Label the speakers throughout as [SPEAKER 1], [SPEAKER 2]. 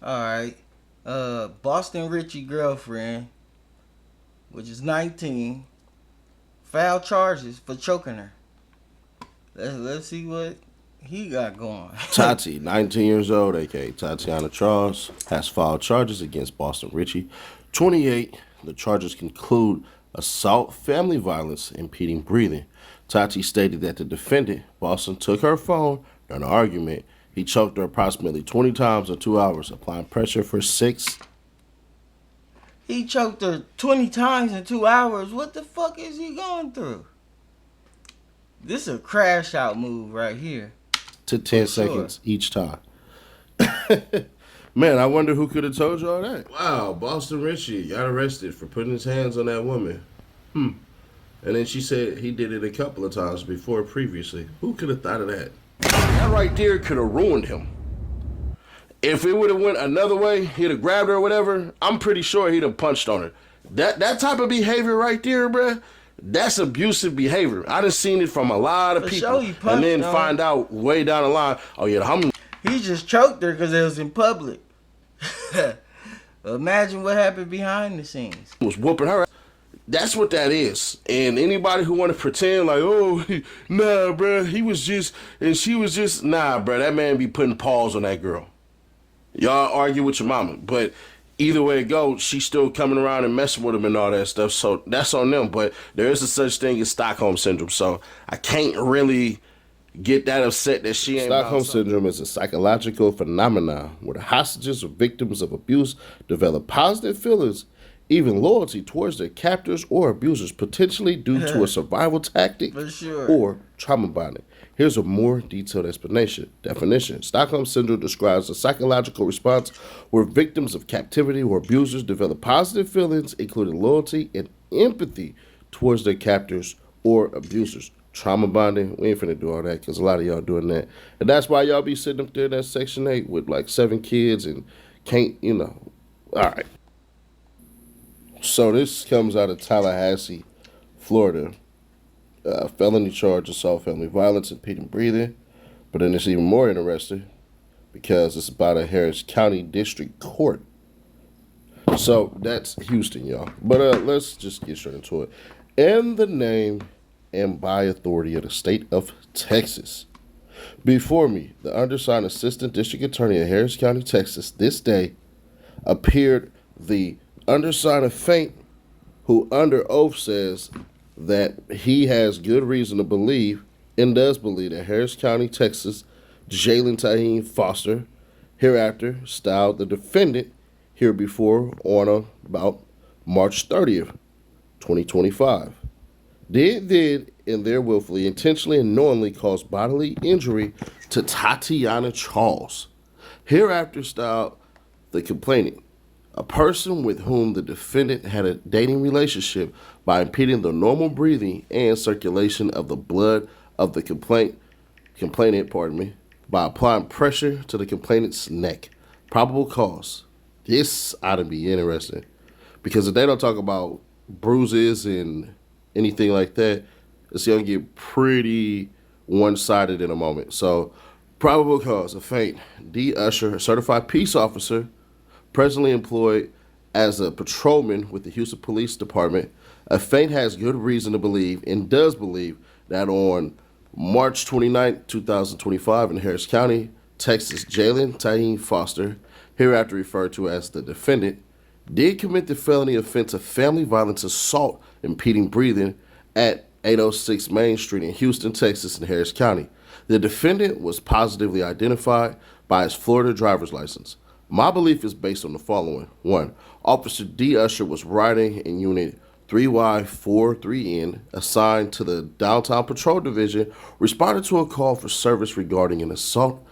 [SPEAKER 1] Alright. Boston Richie girlfriend, which is 19, filed charges for choking her. Let's see what he got going.
[SPEAKER 2] Tati, 19 years old, aka Tatiana Charles, has filed charges against Boston Richie, 28. The charges conclude assault, family violence, impeding breathing. Tati stated that the defendant, Boston, took her phone during an argument. He choked her approximately 20 times in 2 hours, applying pressure for 6.
[SPEAKER 1] He choked her 20 times in 2 hours. What the fuck is he going through? This is a crash out move right here.
[SPEAKER 2] To 10
[SPEAKER 1] For sure.
[SPEAKER 2] seconds each time. Man, I wonder who could have told you all that. Wow, Boston Richie got arrested for putting his hands on that woman. And then she said he did it a couple of times before previously. Who could have thought of that? That right there could have ruined him. If it would have went another way, he'd have grabbed her or whatever, I'm pretty sure he'd have punched on her. That type of behavior right there, bruh, that's abusive behavior. I done seen it from a lot of
[SPEAKER 1] For
[SPEAKER 2] people.
[SPEAKER 1] sure he punched
[SPEAKER 2] and then
[SPEAKER 1] her.
[SPEAKER 2] find out way down the line, oh yeah, the
[SPEAKER 1] He just choked her because it was in public. Imagine what happened behind the scenes.
[SPEAKER 2] was whooping her. That's what that is. And anybody who want to pretend like, oh, nah, bruh, he was just, and she was just, nah, bruh, that man be putting paws on that girl. Y'all argue with your mama, but either way it goes, she's still coming around and messing with him and all that stuff. So that's on them. But there is a such thing as Stockholm syndrome. So I can't really get that upset that she ain't. Stockholm syndrome is a psychological phenomenon where the hostages or victims of abuse develop positive feelings, even loyalty towards their captors or abusers, potentially due to a survival tactic
[SPEAKER 1] For sure.
[SPEAKER 2] or trauma bonding. Here's a more detailed definition. Stockholm Syndrome describes a psychological response where victims of captivity or abusers develop positive feelings, including loyalty and empathy towards their captors or abusers. Trauma bonding, we ain't finna do all that because a lot of y'all doing that. And that's why y'all be sitting up there in that Section 8 with like 7 kids and can't, all right. So this comes out of Tallahassee, Florida. Felony charge, assault, family violence, impeding breathing. But then it's even more interesting because it's about a Harris County District Court. So that's Houston, y'all. But let's just get straight into it. In the name and by authority of the state of Texas. Before me, the undersigned Assistant District Attorney of Harris County, Texas, this day appeared the undersigned of Faint, who under oath says that he has good reason to believe and does believe that Harris County, Texas, Jalen Taheen Foster, hereafter styled the defendant here before on about March 30th, 2025, did and there willfully, intentionally, and knowingly caused bodily injury to Tatiana Charles, hereafter styled the complainant, a person with whom the defendant had a dating relationship, by impeding the normal breathing and circulation of the blood of the complainant, by applying pressure to the complainant's neck. Probable cause. This ought to be interesting, because if they don't talk about bruises and anything like that, it's going to get pretty one-sided in a moment. So, probable cause of Faint, D. Usher, a certified peace officer, presently employed as a patrolman with the Houston Police Department. Faint has good reason to believe and does believe that on March 29, 2025 in Harris County, Texas, Jalen Taheen Foster, hereafter referred to as the defendant, did commit the felony offense of family violence assault impeding breathing at 806 Main Street in Houston, Texas, in Harris County. The defendant was positively identified by his Florida driver's license. My belief is based on the following. 1. Officer D. Usher was riding in Unit 3Y43N, assigned to the Downtown Patrol Division, responded to a call for service regarding an assault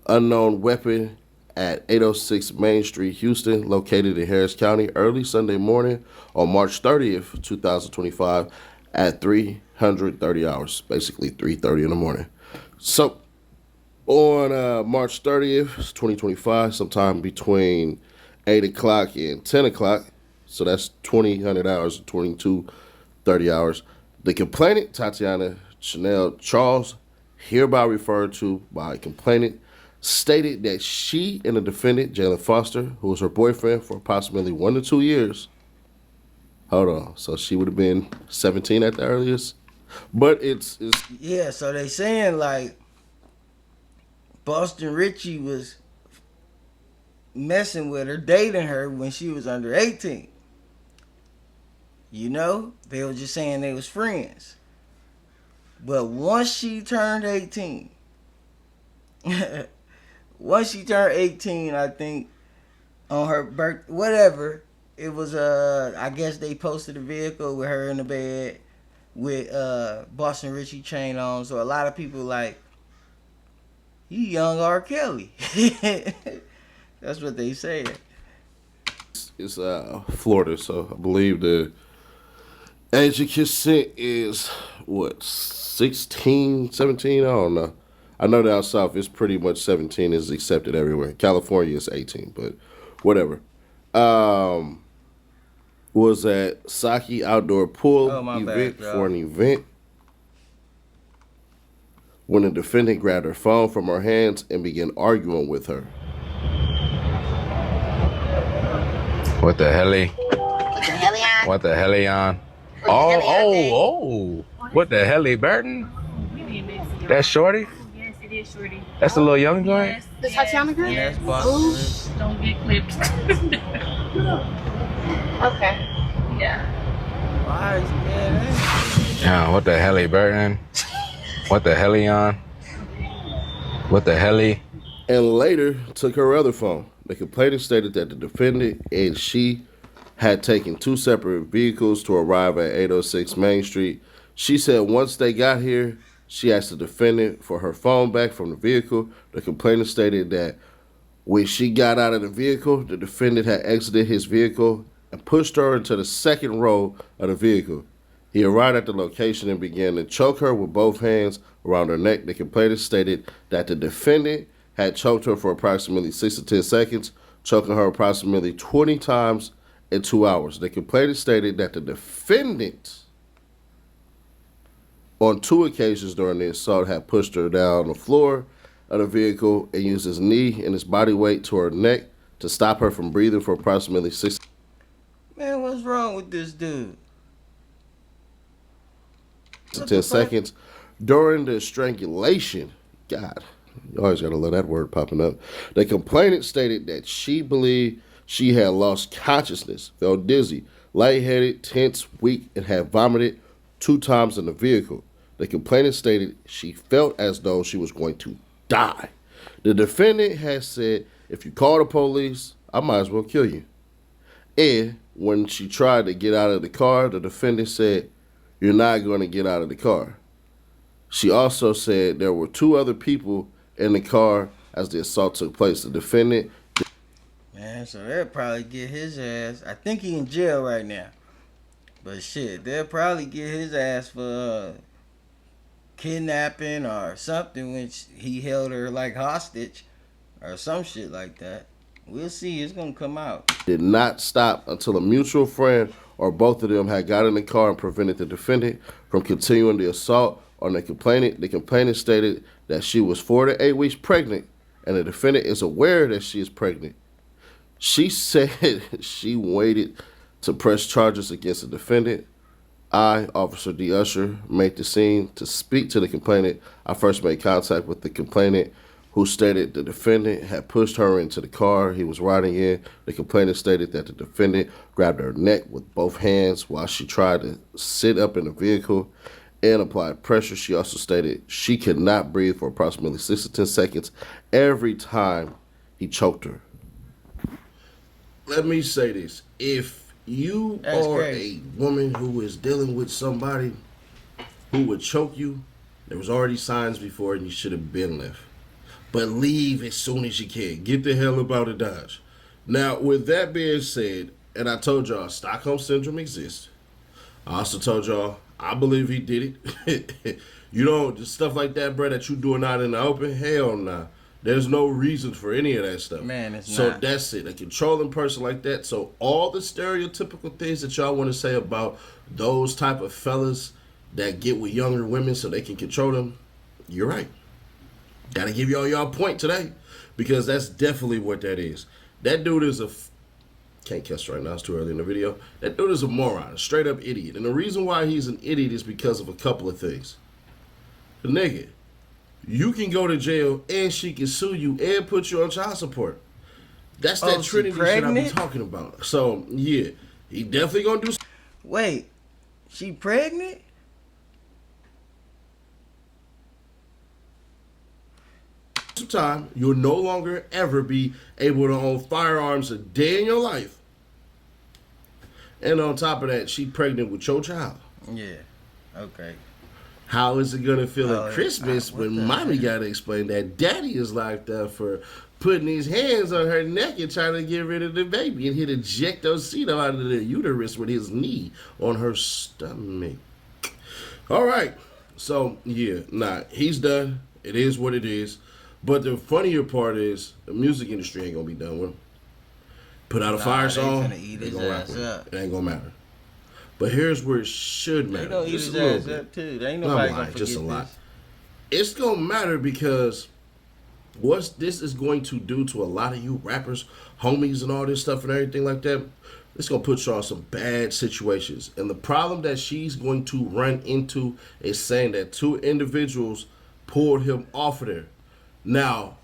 [SPEAKER 2] unknown weapon at 806 Main Street, Houston, located in Harris County, early Sunday morning on March 30th, 2025 at 330 hours, basically 3:30 in the morning. So, on March 30th, 2025, sometime between 8 o'clock and 10 o'clock, so that's 200 hours, 30 hours, the complainant, Tatiana Chanel Charles, hereby referred to by complainant, stated that she and the defendant, Jalen Foster, who was her boyfriend for approximately 1 to 2 years. Hold on. So she would have been 17 at the earliest. But it's
[SPEAKER 1] Yeah, so they saying like Boston Richie was messing with her, dating her when she was under 18. You know, they were just saying they was friends. But once she turned 18, once she turned 18, I think on her birth, whatever, it was I guess they posted a vehicle with her in the bed with Boston Richie chain on. So a lot of people like, he young R. Kelly. That's what they said.
[SPEAKER 2] it's Florida, so I believe the age of consent is what 16, 17. I don't know. I know down south it's pretty much 17 is accepted everywhere. California is 18, but whatever. Um, was at Saki Outdoor Pool
[SPEAKER 1] Oh my bad,
[SPEAKER 2] event for
[SPEAKER 1] y'all.
[SPEAKER 2] an event when the defendant grabbed her phone from her hands and began arguing with her.
[SPEAKER 3] What the hell?
[SPEAKER 4] What the hell, on?
[SPEAKER 3] What the hell on?
[SPEAKER 4] What the hell,
[SPEAKER 3] What the hell, Burton? That's Shorty?
[SPEAKER 5] Yes, it is Shorty.
[SPEAKER 3] That's the little young joint?
[SPEAKER 5] Yes.
[SPEAKER 4] The Tatiana girl?
[SPEAKER 1] And that's
[SPEAKER 5] Yes.
[SPEAKER 1] Boston Richie.
[SPEAKER 5] Don't get clipped.
[SPEAKER 4] Okay.
[SPEAKER 5] Yeah.
[SPEAKER 1] Why is man?
[SPEAKER 3] Yeah, what the hell, Burton? What the hell on? What the hell?
[SPEAKER 2] And later took her other phone. The complainant stated that the defendant and she had taken two separate vehicles to arrive at 806 Main Street. She said once they got here, she asked the defendant for her phone back from the vehicle. The complainant stated that when she got out of the vehicle, the defendant had exited his vehicle and pushed her into the second row of the vehicle. He arrived at the location and began to choke her with both hands around her neck. The complainant stated that the defendant had choked her for approximately 6 to 10 seconds, choking her approximately 20 times in 2 hours. The complainant stated that the defendant, on 2 occasions during the assault, had pushed her down the floor of the vehicle and used his knee and his body weight to her neck to stop her from breathing for approximately 6
[SPEAKER 1] Man, what's wrong with this dude?
[SPEAKER 2] to 10 seconds. During the strangulation, God, you always got to love that word popping up. The complainant stated that she believed she had lost consciousness, felt dizzy, lightheaded, tense, weak, and had vomited 2 times in the vehicle. The complainant stated she felt as though she was going to die. The defendant has said, if you call the police, I might as well kill you. And when she tried to get out of the car, the defendant said, you're not going to get out of the car. She also said there were 2 other people in the car as the assault took place. The defendant...
[SPEAKER 1] Man, so they'll probably get his ass. I think he in jail right now. But shit, they'll probably get his ass for kidnapping or something, which he held her like hostage or some shit like that. We'll see. It's gonna come out.
[SPEAKER 2] did not stop until a mutual friend or both of them had got in the car and prevented the defendant from continuing the assault on the complainant. The complainant stated that she was 4 to 8 weeks pregnant, and the defendant is aware that she is pregnant. She said she waited to press charges against the defendant. I, Officer D. Usher, made the scene to speak to the complainant. I first made contact with the complainant, who stated the defendant had pushed her into the car he was riding in. The complainant stated that the defendant grabbed her neck with both hands while she tried to sit up in the vehicle and applied pressure. She also stated she could not breathe for approximately 6 to 10 seconds every time he choked her. Let me say this. If you
[SPEAKER 1] That's
[SPEAKER 2] are
[SPEAKER 1] crazy.
[SPEAKER 2] a woman who is dealing with somebody who would choke you, there was already signs before and you should have been left. But leave as soon as you can. Get the hell up out of Dodge. Now, with that being said, and I told y'all Stockholm Syndrome exists. I also told y'all I believe he did it. You know, just stuff like that, bro, that you doing out in the open, hell nah. There's no reason for any of that stuff.
[SPEAKER 1] Man, it's
[SPEAKER 2] so
[SPEAKER 1] not.
[SPEAKER 2] that's it. A controlling person like that. So all the stereotypical things that y'all want to say about those type of fellas that get with younger women so they can control them, you're right. Gotta give y'all point today. because that's definitely what that is. That dude is can't cuss right now, it's too early in the video. That dude is a moron, a straight up idiot. And the reason why he's an idiot is because of a couple of things. The nigga, you can go to jail and she can sue you and put you on child support. That's that Trinity shit I be talking about. So, yeah, he definitely gonna do.
[SPEAKER 1] Wait, she pregnant?
[SPEAKER 2] Some time, you'll no longer ever be able to own firearms a day in your life. And on top of that, she pregnant with your child.
[SPEAKER 1] Yeah. Okay.
[SPEAKER 2] How is it gonna feel at Christmas when mommy gotta explain that daddy is locked up for putting his hands on her neck and trying to get rid of the baby, and he'd eject Osito out of the uterus with his knee on her stomach? All right. So, yeah, he's done. It is what it is. But the funnier part is the music industry ain't gonna be done with him. Put out a fire song, they gonna rap with it. It ain't gonna matter. But here's where it should matter.
[SPEAKER 1] They gonna eat his ass up too. There ain't nobody gonna forget just a lot.
[SPEAKER 2] It's gonna matter because what this is going to do to a lot of you rappers, homies, and all this stuff and everything like that, it's gonna put y'all in some bad situations. And the problem that she's going to run into is saying that 2 individuals pulled him off of there. Now,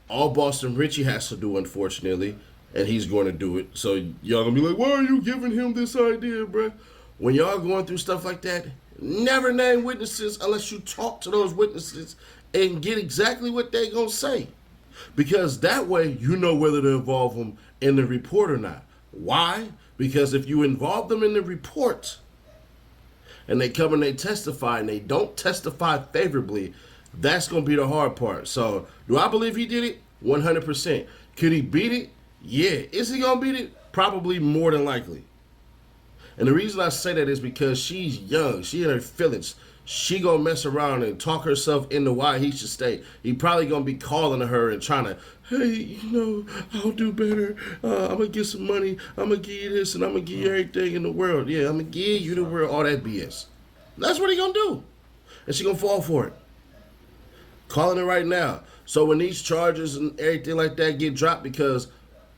[SPEAKER 2] all Boston Richie has to do, unfortunately, and he's going to do it. So y'all gonna be like, why are you giving him this idea, bruh? When y'all going through stuff like that, never name witnesses unless you talk to those witnesses and get exactly what they gonna say. Because that way you know whether to involve them in the report or not. Why? Because if you involve them in the report and they come and they testify and they don't testify favorably, that's going to be the hard part. So, do I believe he did it? 100%. Could he beat it? Yeah. Is he going to beat it? Probably more than likely. And the reason I say that is because she's young. She in her feelings. She going to mess around and talk herself into why he should stay. He probably going to be calling to her and trying to, hey, I'll do better. I'm going to get some money. I'm going to give you this and I'm going to give you everything in the world. Yeah, I'm going to give you the world. All that BS. That's what he going to do. And she going to fall for it. Calling it right now. So when these charges and everything like that get dropped, because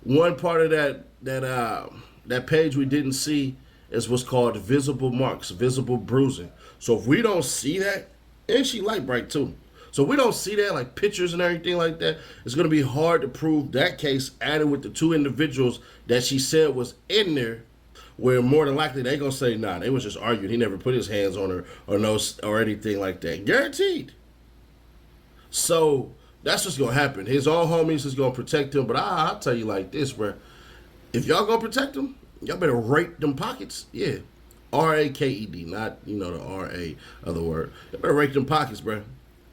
[SPEAKER 2] one part of that page we didn't see is what's called visible marks, visible bruising. So if we don't see that, and she light bright too. So if we don't see that, like pictures and everything like that, it's going to be hard to prove that case added with the 2 individuals that she said was in there, where more than likely they going to say, nah, they was just arguing. He never put his hands on her or anything like that. Guaranteed. So that's what's gonna happen. His own homies is gonna protect him, but I'll tell you like this, bro. If y'all gonna protect him, y'all better rake them pockets. Yeah, R-A-K-E-D, not the R-A other word. You better rake them pockets, bro.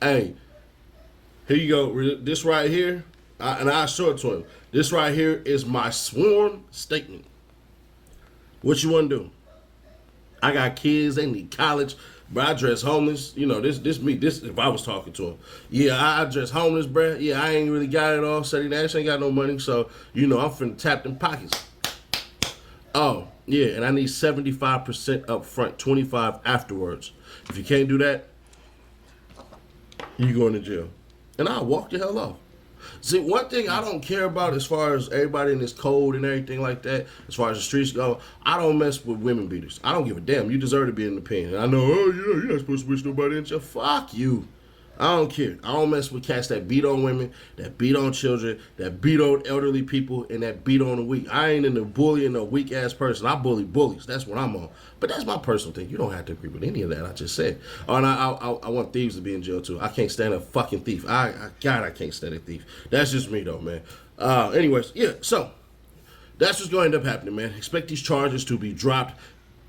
[SPEAKER 2] Hey, here you go. This right here, and I'll show it to him. This right here is my sworn statement. What you wanna do? I got kids. They need college. Bro, I dress homeless. This me. This if I was talking to him. Yeah, I dress homeless, bro. Yeah, I ain't really got it all. Said Nash ain't got no money, so I'm finna tap them pockets. Oh, yeah, and I need 75% up front, 25 afterwards. If you can't do that, you going to jail. And I'll walk the hell off. See, one thing I don't care about as far as everybody in this code and everything like that, as far as the streets go, I don't mess with women beaters. I don't give a damn. You deserve to be in the pen. I know, you're not supposed to wish nobody in jail. Fuck you. I don't care. I don't mess with cats that beat on women, that beat on children, that beat on elderly people, and that beat on the weak. I ain't into bullying a weak-ass person. I bully bullies. That's what I'm on. But that's my personal thing. You don't have to agree with any of that I just said. Oh, and I want thieves to be in jail, too. I can't stand a fucking thief. God, I can't stand a thief. That's just me, though, man. Anyways, yeah, so that's what's going to end up happening, man. Expect these charges to be dropped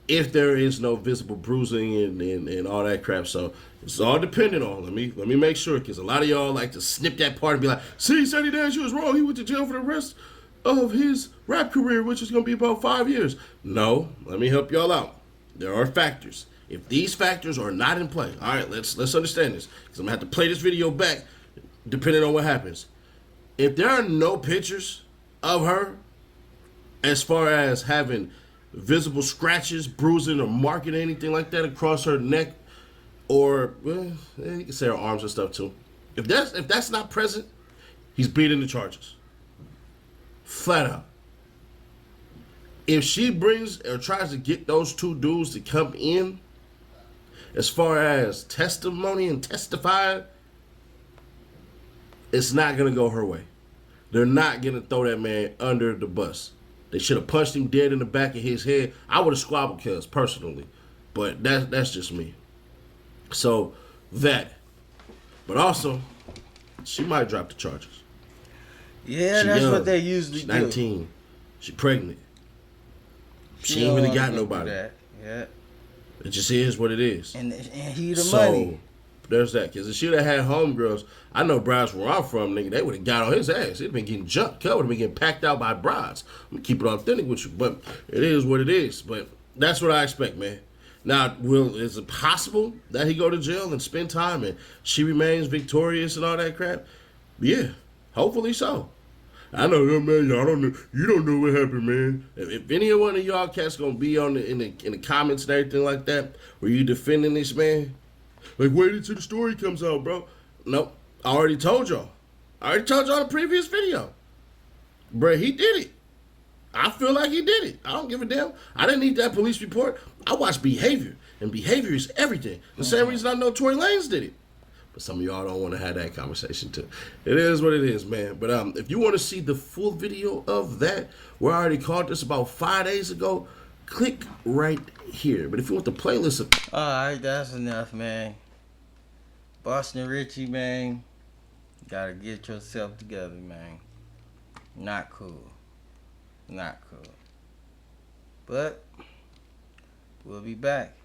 [SPEAKER 2] if there is no visible bruising and all that crap. So it's all dependent on. Let me make sure, because a lot of y'all like to snip that part and be like, see, Sonny Dash, you was wrong. He went to jail for the rest of his rap career, which is going to be about 5 years. No, let me help y'all out. There are factors. If these factors are not in play, all right, let's understand this, because I'm going to have to play this video back depending on what happens. If there are no pictures of her as far as having visible scratches, bruising, or marking, anything like that across her neck, or you can say her arms and stuff too. If that's not present, He's beating the charges. Flat out. If she brings or tries to get those two dudes to come in, as far as testimony and testify, it's not going to go her way. They're not going to throw that man under the bus. They should have punched him dead in the back of his head. I would have squabbled Cuz personally, but that's just me. So that, but also, she might drop the charges.
[SPEAKER 1] Yeah, that's
[SPEAKER 2] young.
[SPEAKER 1] what they usually
[SPEAKER 2] She's
[SPEAKER 1] do.
[SPEAKER 2] 19. She pregnant. She ain't really got nobody.
[SPEAKER 1] Yeah.
[SPEAKER 2] It just is what it is.
[SPEAKER 1] And he the money.
[SPEAKER 2] There's that. Because if she'd have had homegirls, I know brides where I'm from, nigga, they would have got on his ass. He'd have been getting jumped. Cut would have been getting packed out by brides. I'm going to keep it authentic with you. But it is what it is. But that's what I expect, man. Now, is it possible that he go to jail and spend time and she remains victorious and all that crap? Yeah. Hopefully so. I know, man. Y'all don't know. You don't know what happened, man. If any one of y'all cats gonna be on in the comments and everything like that, where you defending this man, like wait until the story comes out, bro. Nope. I already told y'all. In the previous video, bro. He did it. I feel like he did it. I don't give a damn. I didn't need that police report. I watched behavior, and behavior is everything. The same reason I know Tory Lanez did it. But some of y'all don't want to have that conversation too. It is what it is, man. But if you want to see the full video of that, where I already called this about 5 days ago, click right here. But if you want the playlist of...
[SPEAKER 1] Alright, that's enough, man. Boston Richie, man. Gotta get yourself together, man. Not cool. Not cool. But we'll be back.